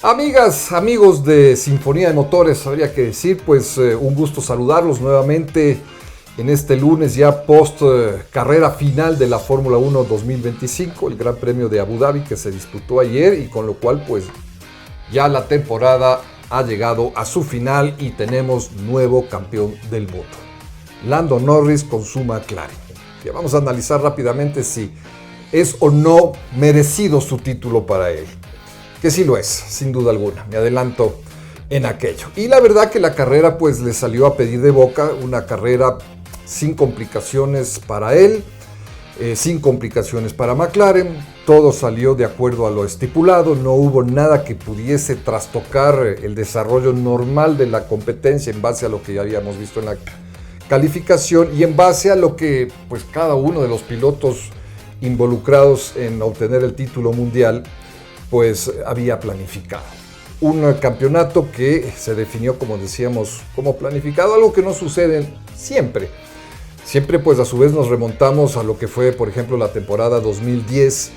Amigas, amigos de Sinfonía de Motores, habría que decir, pues un gusto saludarlos nuevamente en este lunes ya post carrera final de la Fórmula 1 2025, el Gran Premio de Abu Dhabi que se disputó ayer y con lo cual pues ya la temporada ha llegado a su final y tenemos nuevo campeón del mundo, Lando Norris con su McLaren. Ya vamos a analizar rápidamente si es o no merecido su título para él. Que sí lo es, sin duda alguna, me adelanto en aquello. Y la verdad que la carrera pues le salió a pedir de boca, una carrera sin complicaciones para él, sin complicaciones para McLaren, todo salió de acuerdo a lo estipulado, no hubo nada que pudiese trastocar el desarrollo normal de la competencia en base a lo que ya habíamos visto en la calificación y en base a lo que pues cada uno de los pilotos involucrados en obtener el título mundial pues había planificado. Un campeonato que se definió, como decíamos, como planificado, algo que no sucede siempre. Siempre pues a su vez nos remontamos a lo que fue, por ejemplo, la temporada 2010,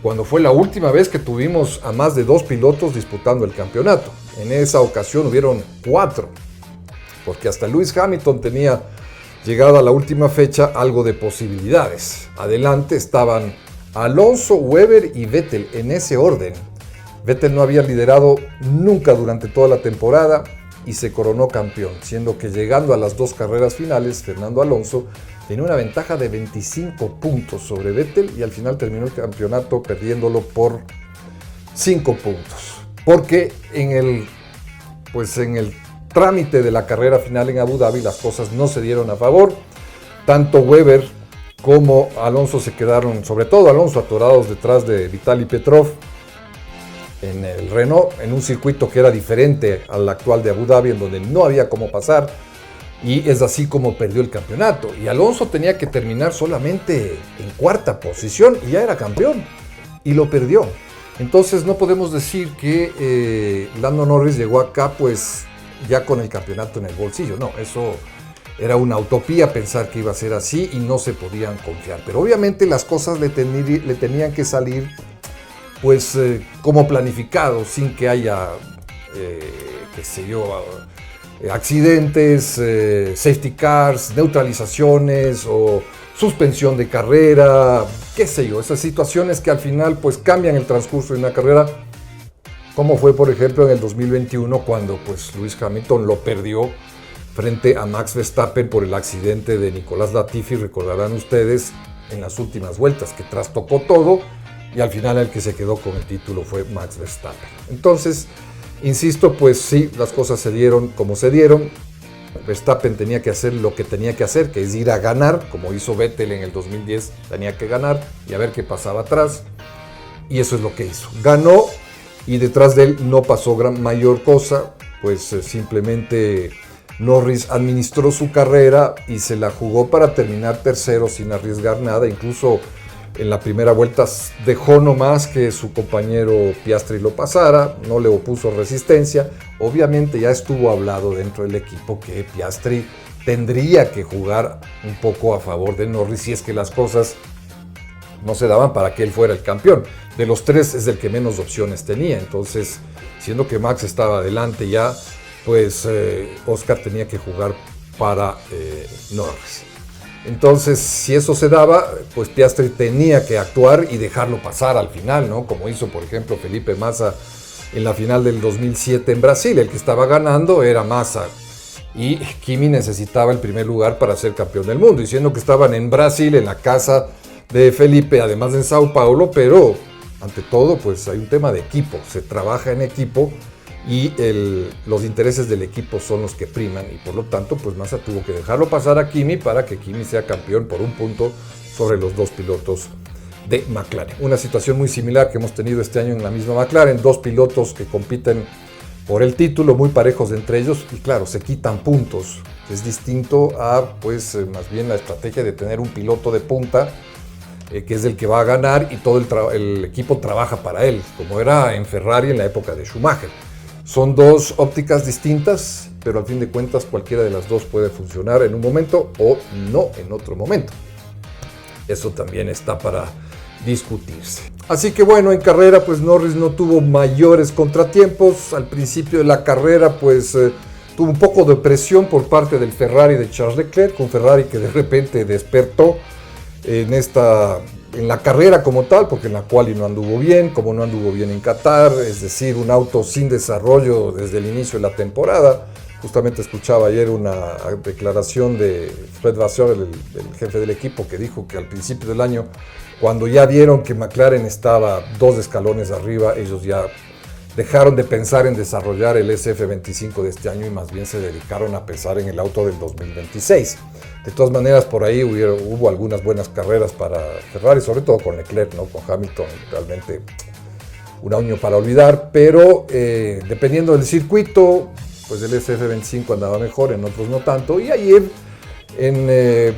cuando fue la última vez que tuvimos a más de 2 pilotos disputando el campeonato. En esa ocasión hubieron 4, porque hasta Lewis Hamilton tenía llegado a la última fecha algo de posibilidades. Adelante estaban Alonso, Webber y Vettel en ese orden. Vettel no había liderado nunca durante toda la temporada y se coronó campeón, siendo que llegando a las 2 carreras finales, Fernando Alonso tenía una ventaja de 25 puntos sobre Vettel y al final terminó el campeonato perdiéndolo por 5 puntos. Porque en el trámite de la carrera final en Abu Dhabi las cosas no se dieron a favor. Tanto Webber como Alonso se quedaron, sobre todo Alonso, atorados detrás de Vitaly Petrov en el Renault, en un circuito que era diferente al actual de Abu Dhabi, en donde no había cómo pasar, y es así como perdió el campeonato. Y Alonso tenía que terminar solamente en 4ª posición y ya era campeón, y lo perdió. Entonces no podemos decir que Lando Norris llegó acá pues ya con el campeonato en el bolsillo, no, eso era una utopía pensar que iba a ser así y no se podían confiar. Pero obviamente las cosas le tenían que salir pues como planificado, sin que haya, accidentes, safety cars, neutralizaciones o suspensión de carrera, esas situaciones que al final pues cambian el transcurso de una carrera, como fue por ejemplo en el 2021 cuando pues Lewis Hamilton lo perdió frente a Max Verstappen por el accidente de Nicolás Latifi, recordarán ustedes, en las últimas vueltas, que trastocó todo y al final el que se quedó con el título fue Max Verstappen. Entonces, insisto, pues sí, las cosas se dieron como se dieron. Verstappen tenía que hacer lo que tenía que hacer, que es ir a ganar, como hizo Vettel en el 2010, tenía que ganar y a ver qué pasaba atrás. Y eso es lo que hizo. Ganó y detrás de él no pasó mayor cosa, pues simplemente Norris administró su carrera y se la jugó para terminar tercero sin arriesgar nada. Incluso en la primera vuelta dejó nomás que su compañero Piastri lo pasara, no le opuso resistencia. Obviamente ya estuvo hablado dentro del equipo que Piastri tendría que jugar un poco a favor de Norris si es que las cosas no se daban para que él fuera el campeón. De los 3 es el que menos opciones tenía, entonces siendo que Max estaba adelante ya, pues Oscar tenía que jugar para Norris. Entonces, si eso se daba, pues Piastri tenía que actuar y dejarlo pasar al final, ¿no? Como hizo, por ejemplo, Felipe Massa en la final del 2007 en Brasil. El que estaba ganando era Massa y Kimi necesitaba el primer lugar para ser campeón del mundo, diciendo que estaban en Brasil, en la casa de Felipe, además en Sao Paulo, pero ante todo, pues hay un tema de equipo, se trabaja en equipo y los intereses del equipo son los que priman y por lo tanto pues Massa tuvo que dejarlo pasar a Kimi para que Kimi sea campeón por un punto sobre los 2 pilotos de McLaren. Una situación muy similar que hemos tenido este año en la misma McLaren, 2 pilotos que compiten por el título, muy parejos entre ellos y claro, se quitan puntos. Es distinto a pues más bien la estrategia de tener un piloto de punta que es el que va a ganar y todo el equipo trabaja para él, como era en Ferrari en la época de Schumacher. Son 2 ópticas distintas, pero al fin de cuentas cualquiera de las 2 puede funcionar en un momento o no en otro momento. Eso también está para discutirse. Así que bueno, en carrera pues Norris no tuvo mayores contratiempos. Al principio de la carrera pues tuvo un poco de presión por parte del Ferrari de Charles Leclerc, un Ferrari que de repente despertó en la carrera como tal, porque en la quali no anduvo bien, como no anduvo bien en Qatar, es decir, un auto sin desarrollo desde el inicio de la temporada. Justamente escuchaba ayer una declaración de Fred Vasseur, el jefe del equipo, que dijo que al principio del año, cuando ya vieron que McLaren estaba 2 escalones arriba, ellos ya dejaron de pensar en desarrollar el SF25 de este año y más bien se dedicaron a pensar en el auto del 2026. De todas maneras, por ahí hubo algunas buenas carreras para Ferrari, sobre todo con Leclerc, ¿no? Con Hamilton, realmente un año para olvidar, pero dependiendo del circuito, pues el SF25 andaba mejor, en otros no tanto, y ayer,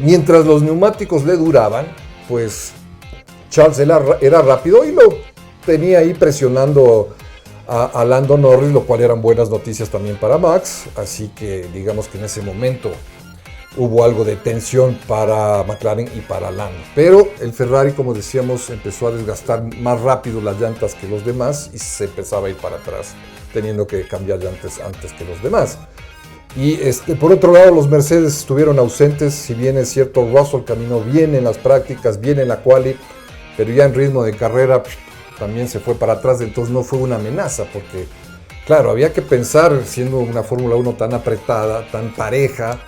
mientras los neumáticos le duraban, pues Charles era rápido y lo tenía ahí presionando a Lando Norris, lo cual eran buenas noticias también para Max, así que digamos que en ese momento hubo algo de tensión para McLaren y para Lando. Pero el Ferrari, como decíamos, empezó a desgastar más rápido las llantas que los demás y se empezaba a ir para atrás, teniendo que cambiar llantas antes que los demás. Y por otro lado, los Mercedes estuvieron ausentes, si bien es cierto, Russell caminó bien en las prácticas, bien en la quali, pero ya en ritmo de carrera también se fue para atrás, entonces no fue una amenaza, porque claro, había que pensar, siendo una Fórmula 1 tan apretada, tan pareja,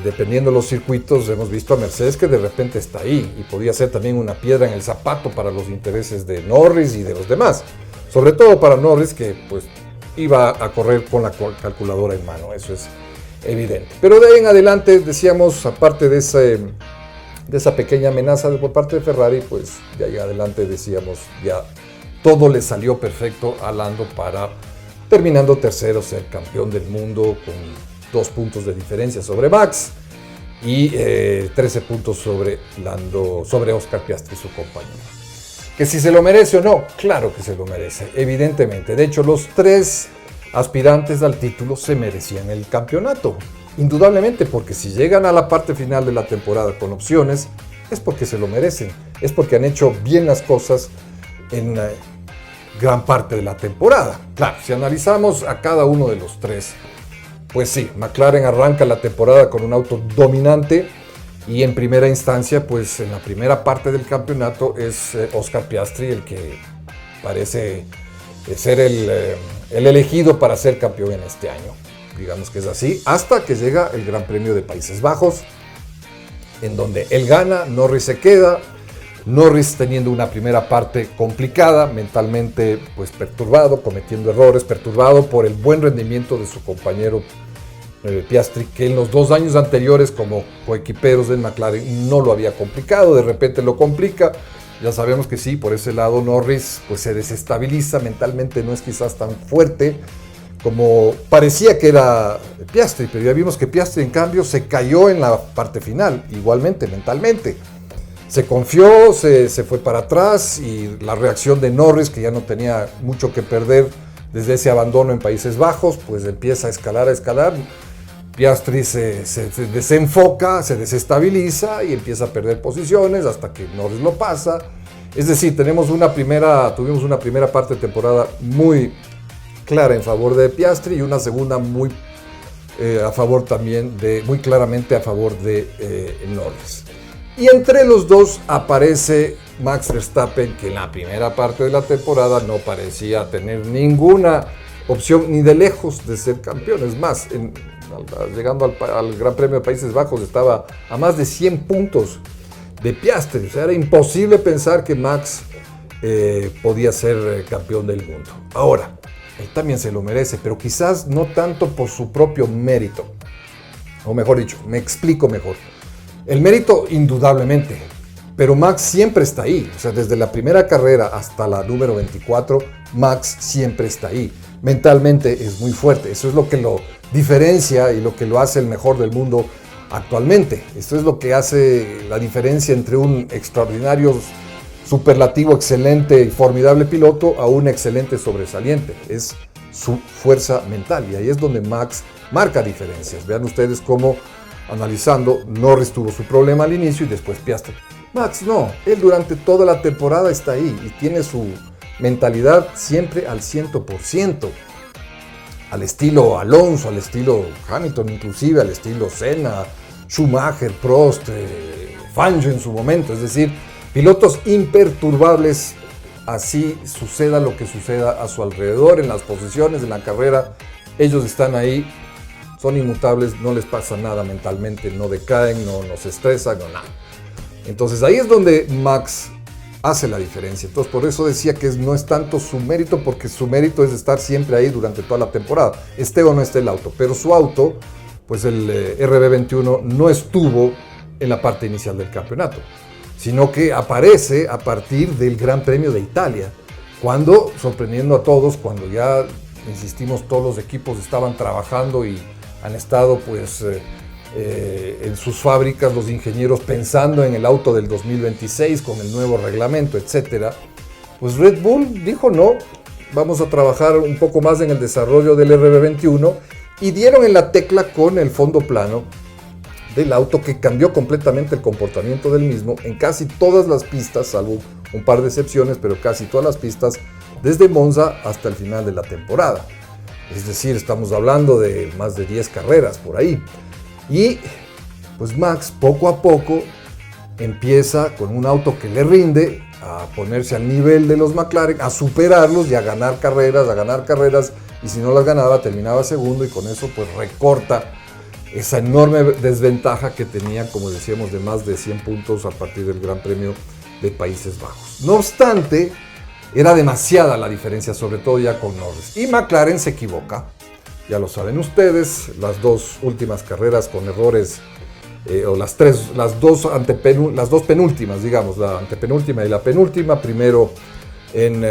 dependiendo de los circuitos, hemos visto a Mercedes que de repente está ahí y podía ser también una piedra en el zapato para los intereses de Norris y de los demás. Sobre todo para Norris, que pues iba a correr con la calculadora en mano, eso es evidente. Pero de ahí en adelante, decíamos, aparte de esa pequeña amenaza por parte de Ferrari, pues de ahí en adelante decíamos, ya todo le salió perfecto a Lando para, terminando tercero, ser campeón del mundo con 2 puntos de diferencia sobre Max y 13 puntos sobre Oscar Piastri, su compañero. Que si se lo merece o no, claro que se lo merece, evidentemente. De hecho, los 3 aspirantes al título se merecían el campeonato, indudablemente, porque si llegan a la parte final de la temporada con opciones, es porque se lo merecen, es porque han hecho bien las cosas en gran parte de la temporada. Claro, si analizamos a cada uno de los 3, pues sí, McLaren arranca la temporada con un auto dominante y en primera instancia, pues en la primera parte del campeonato es Oscar Piastri el que parece ser el elegido para ser campeón en este año. Digamos que es así, hasta que llega el Gran Premio de Países Bajos, en donde él gana, Norris se queda, Norris teniendo una primera parte complicada, mentalmente pues perturbado, cometiendo errores, perturbado por el buen rendimiento de su compañero Piastri, que en los 2 años anteriores como coequiperos del McLaren no lo había complicado, de repente lo complica. Ya sabemos que sí, por ese lado Norris pues se desestabiliza, mentalmente no es quizás tan fuerte como parecía que era Piastri, pero ya vimos que Piastri en cambio se cayó en la parte final, igualmente mentalmente. Se confió, se fue para atrás y la reacción de Norris, que ya no tenía mucho que perder desde ese abandono en Países Bajos, pues empieza a escalar. Piastri se desenfoca, se desestabiliza y empieza a perder posiciones hasta que Norris lo pasa. Es decir, tuvimos una primera parte de temporada muy clara en favor de Piastri y una segunda muy claramente a favor de Norris. Y entre los dos aparece Max Verstappen, que en la primera parte de la temporada no parecía tener ninguna opción ni de lejos de ser campeón. Es más, llegando al Gran Premio de Países Bajos estaba a más de 100 puntos de Piastri. O sea, era imposible pensar que Max podía ser campeón del mundo. Ahora, él también se lo merece, pero quizás no tanto por su propio mérito. O mejor dicho, me explico mejor. El mérito, indudablemente, pero Max siempre está ahí. O sea, desde la primera carrera hasta la número 24, Max siempre está ahí. Mentalmente es muy fuerte. Eso es lo que lo diferencia y lo que lo hace el mejor del mundo actualmente. Esto es lo que hace la diferencia entre un extraordinario, superlativo, excelente y formidable piloto a un excelente sobresaliente. Es su fuerza mental y ahí es donde Max marca diferencias. Vean ustedes cómo, analizando, Norris tuvo su problema al inicio y después Piastri. Max no, él durante toda la temporada está ahí y tiene su mentalidad siempre al 100%, al estilo Alonso, al estilo Hamilton, inclusive al estilo Senna, Schumacher, Prost, Fangio en su momento, es decir, pilotos imperturbables, así suceda lo que suceda a su alrededor, en las posiciones, en la carrera, ellos están ahí, son inmutables, no les pasa nada mentalmente, no decaen, no se estresan, no nada. Entonces ahí es donde Max hace la diferencia. Entonces por eso decía que no es tanto su mérito, porque su mérito es estar siempre ahí durante toda la temporada, esté o no esté el auto. Pero su auto, pues el RB21, no estuvo en la parte inicial del campeonato, sino que aparece a partir del Gran Premio de Italia, cuando, sorprendiendo a todos, cuando ya, insistimos, todos los equipos estaban trabajando y han estado pues en sus fábricas los ingenieros pensando en el auto del 2026 con el nuevo reglamento, etcétera, pues Red Bull dijo no, vamos a trabajar un poco más en el desarrollo del RB21 y dieron en la tecla con el fondo plano del auto, que cambió completamente el comportamiento del mismo en casi todas las pistas, salvo un par de excepciones, pero casi todas las pistas, desde Monza hasta el final de la temporada. Es decir, estamos hablando de más de 10 carreras por ahí. Y pues Max poco a poco empieza con un auto que le rinde a ponerse al nivel de los McLaren, a superarlos y a ganar carreras, y si no las ganaba terminaba segundo, y con eso pues recorta esa enorme desventaja que tenía, como decíamos, de más de 100 puntos a partir del Gran Premio de Países Bajos. No obstante, era demasiada la diferencia, sobre todo ya con Norris, y McLaren se equivoca. Ya lo saben ustedes, las dos últimas carreras con errores, o las dos penúltimas, digamos, la antepenúltima y la penúltima. Primero en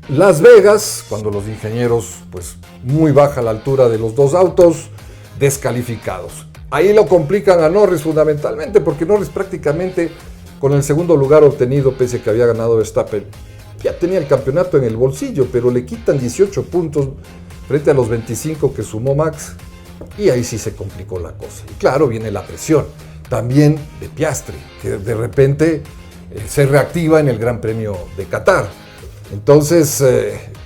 Las Vegas, cuando los ingenieros, pues muy baja la altura de los dos autos, descalificados. Ahí lo complican a Norris fundamentalmente, porque Norris prácticamente con el segundo lugar obtenido, pese a que había ganado Verstappen, ya tenía el campeonato en el bolsillo, pero le quitan 18 puntos frente a los 25 que sumó Max, y ahí sí se complicó la cosa. Y claro, viene la presión también de Piastri, que de repente se reactiva en el Gran Premio de Qatar. Entonces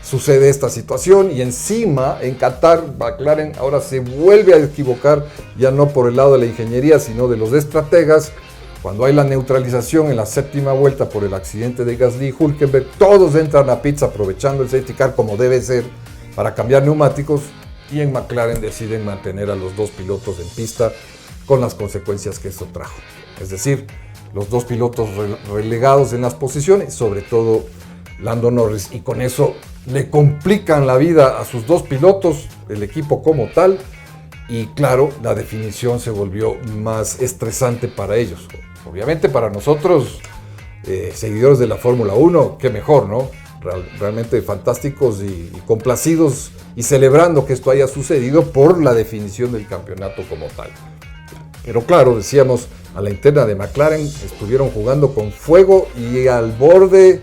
sucede esta situación, y encima en Qatar McLaren ahora se vuelve a equivocar, ya no por el lado de la ingeniería, sino de los estrategas. Cuando hay la neutralización en la séptima vuelta por el accidente de Gasly y Hülkenberg, todos entran a pits aprovechando el safety car como debe ser, para cambiar neumáticos, y en McLaren deciden mantener a los dos pilotos en pista, con las consecuencias que eso trajo. Es decir, los dos pilotos relegados en las posiciones, sobre todo Lando Norris, y con eso le complican la vida a sus dos pilotos, el equipo como tal, y claro, la definición se volvió más estresante para ellos. Obviamente para nosotros, seguidores de la Fórmula 1, qué mejor, ¿no? Realmente fantásticos y complacidos y celebrando que esto haya sucedido por la definición del campeonato como tal. Pero claro, decíamos, a la interna de McLaren estuvieron jugando con fuego y al borde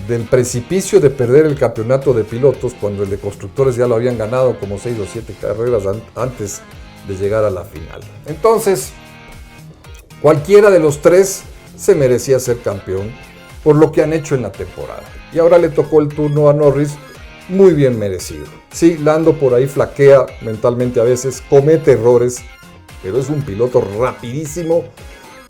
del precipicio de perder el campeonato de pilotos, cuando el de constructores ya lo habían ganado como 6 o 7 carreras antes de llegar a la final. Entonces, cualquiera de los tres se merecía ser campeón por lo que han hecho en la temporada. Y ahora le tocó el turno a Norris, muy bien merecido. Sí, Lando por ahí flaquea mentalmente a veces, comete errores, pero es un piloto rapidísimo,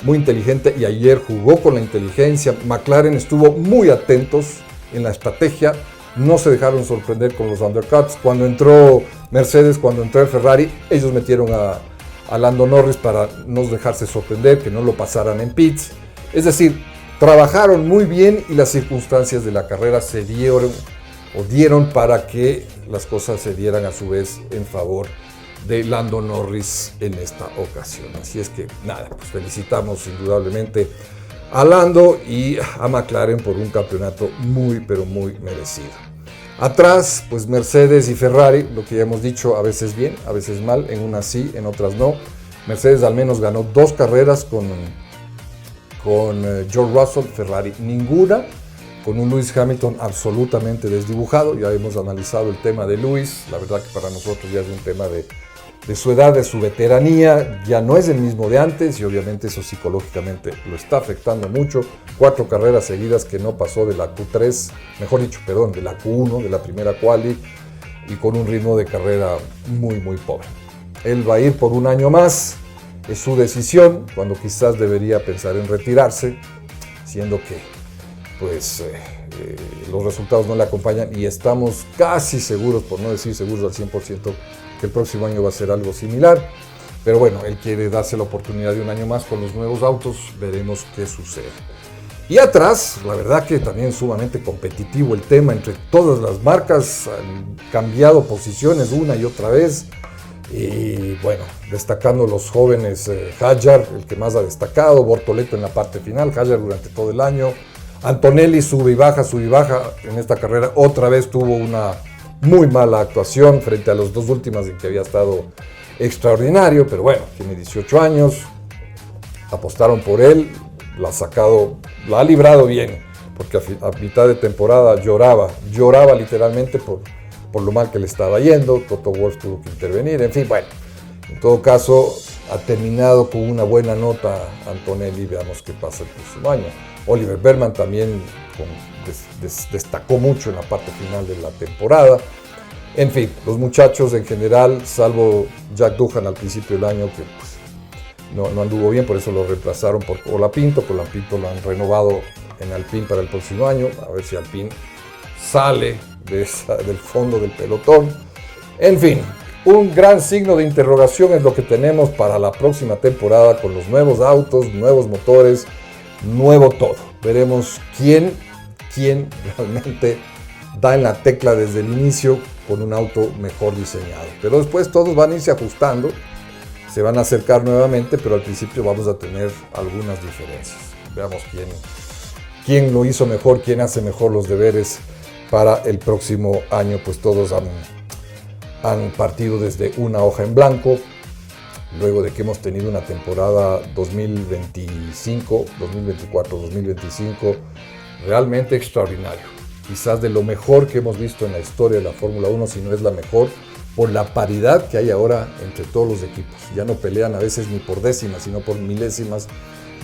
muy inteligente, y ayer jugó con la inteligencia. McLaren estuvo muy atentos en la estrategia, no se dejaron sorprender con los undercuts. Cuando entró Mercedes, cuando entró el Ferrari, ellos metieron a Lando Norris para no dejarse sorprender, que no lo pasaran en pits. Es decir, trabajaron muy bien, y las circunstancias de la carrera se dieron para que las cosas se dieran a su vez en favor de Lando Norris en esta ocasión. Así es que nada, pues felicitamos indudablemente a Lando y a McLaren por un campeonato muy, pero muy merecido. Atrás, pues Mercedes y Ferrari, lo que ya hemos dicho, a veces bien, a veces mal, en unas sí, en otras no. Mercedes al menos ganó 2 carreras con George Russell, Ferrari ninguna, con un Lewis Hamilton absolutamente desdibujado. Ya hemos analizado el tema de Lewis, la verdad que para nosotros ya es un tema de su edad, de su veteranía, ya no es el mismo de antes y obviamente eso psicológicamente lo está afectando mucho. 4 carreras seguidas que no pasó de la Q3, mejor dicho, perdón, de la Q1, de la primera quali, y con un ritmo de carrera muy pobre. Él va a ir por un año más, es su decisión, cuando quizás debería pensar en retirarse, siendo que pues los resultados no le acompañan y estamos casi seguros, por no decir seguros al 100%, que el próximo año va a ser algo similar. Pero bueno, él quiere darse la oportunidad de un año más con los nuevos autos, veremos qué sucede. Y atrás, la verdad que también sumamente competitivo el tema entre todas las marcas, han cambiado posiciones una y otra vez. Y bueno, destacando los jóvenes, Hadjar, el que más ha destacado, Bortoleto en la parte final, Hadjar durante todo el año, Antonelli sube y baja, en esta carrera otra vez tuvo una muy mala actuación frente a las 2 últimas en que había estado extraordinario, pero bueno, tiene 18 años, apostaron por él, la ha librado bien, porque a mitad de temporada lloraba literalmente por lo mal que le estaba yendo. Toto Wolff tuvo que intervenir, en fin, bueno, en todo caso ha terminado con una buena nota Antonelli, veamos qué pasa el próximo año. Oliver Berman también destacó mucho en la parte final de la temporada. En fin, los muchachos en general, salvo Jack Doohan al principio del año, que pues, no anduvo bien, por eso lo reemplazaron por Colapinto. Colapinto lo han renovado en Alpine para el próximo año, a ver si Alpine sale del fondo del pelotón. En fin, un gran signo de interrogación es lo que tenemos para la próxima temporada con los nuevos autos, nuevos motores, nuevo todo. Veremos quién realmente da en la tecla desde el inicio con un auto mejor diseñado. Pero después todos van a irse ajustando, se van a acercar nuevamente, pero al principio vamos a tener algunas diferencias. Veamos quién lo hizo mejor, quién hace mejor los deberes para el próximo año. Pues todos han partido desde una hoja en blanco, luego de que hemos tenido una temporada 2025, 2024, 2025 realmente extraordinario. Quizás de lo mejor que hemos visto en la historia de la Fórmula 1, si no es la mejor, por la paridad que hay ahora entre todos los equipos. Ya no pelean a veces ni por décimas, sino por milésimas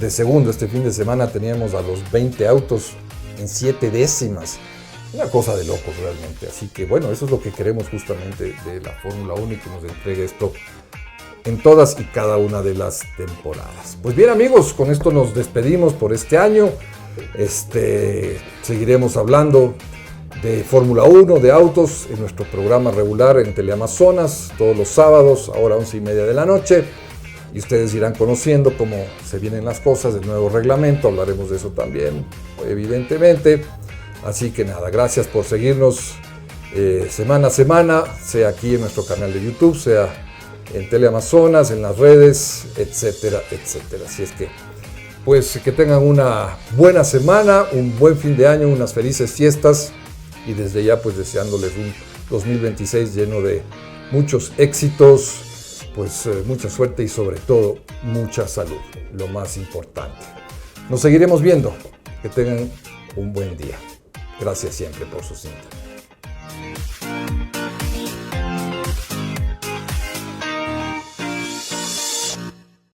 de segundo. Este fin de semana teníamos a los 20 autos en 7 décimas. Una cosa de locos realmente. Así que bueno, eso es lo que queremos justamente de la Fórmula 1 y que nos entregue esto en todas y cada una de las temporadas. Pues bien amigos, con esto nos despedimos por este año. Seguiremos hablando de Fórmula 1, de autos, en nuestro programa regular en Teleamazonas, todos los sábados, ahora 11:30 de la noche. Y ustedes irán conociendo cómo se vienen las cosas, el nuevo reglamento, hablaremos de eso también, evidentemente. Así que nada, gracias por seguirnos semana a semana, sea aquí en nuestro canal de YouTube, sea en Teleamazonas, en las redes, etcétera, etcétera. Así es que, pues que tengan una buena semana, un buen fin de año, unas felices fiestas y desde ya pues deseándoles un 2026 lleno de muchos éxitos, pues mucha suerte y sobre todo mucha salud, lo más importante. Nos seguiremos viendo, que tengan un buen día. Gracias siempre por su sintonía.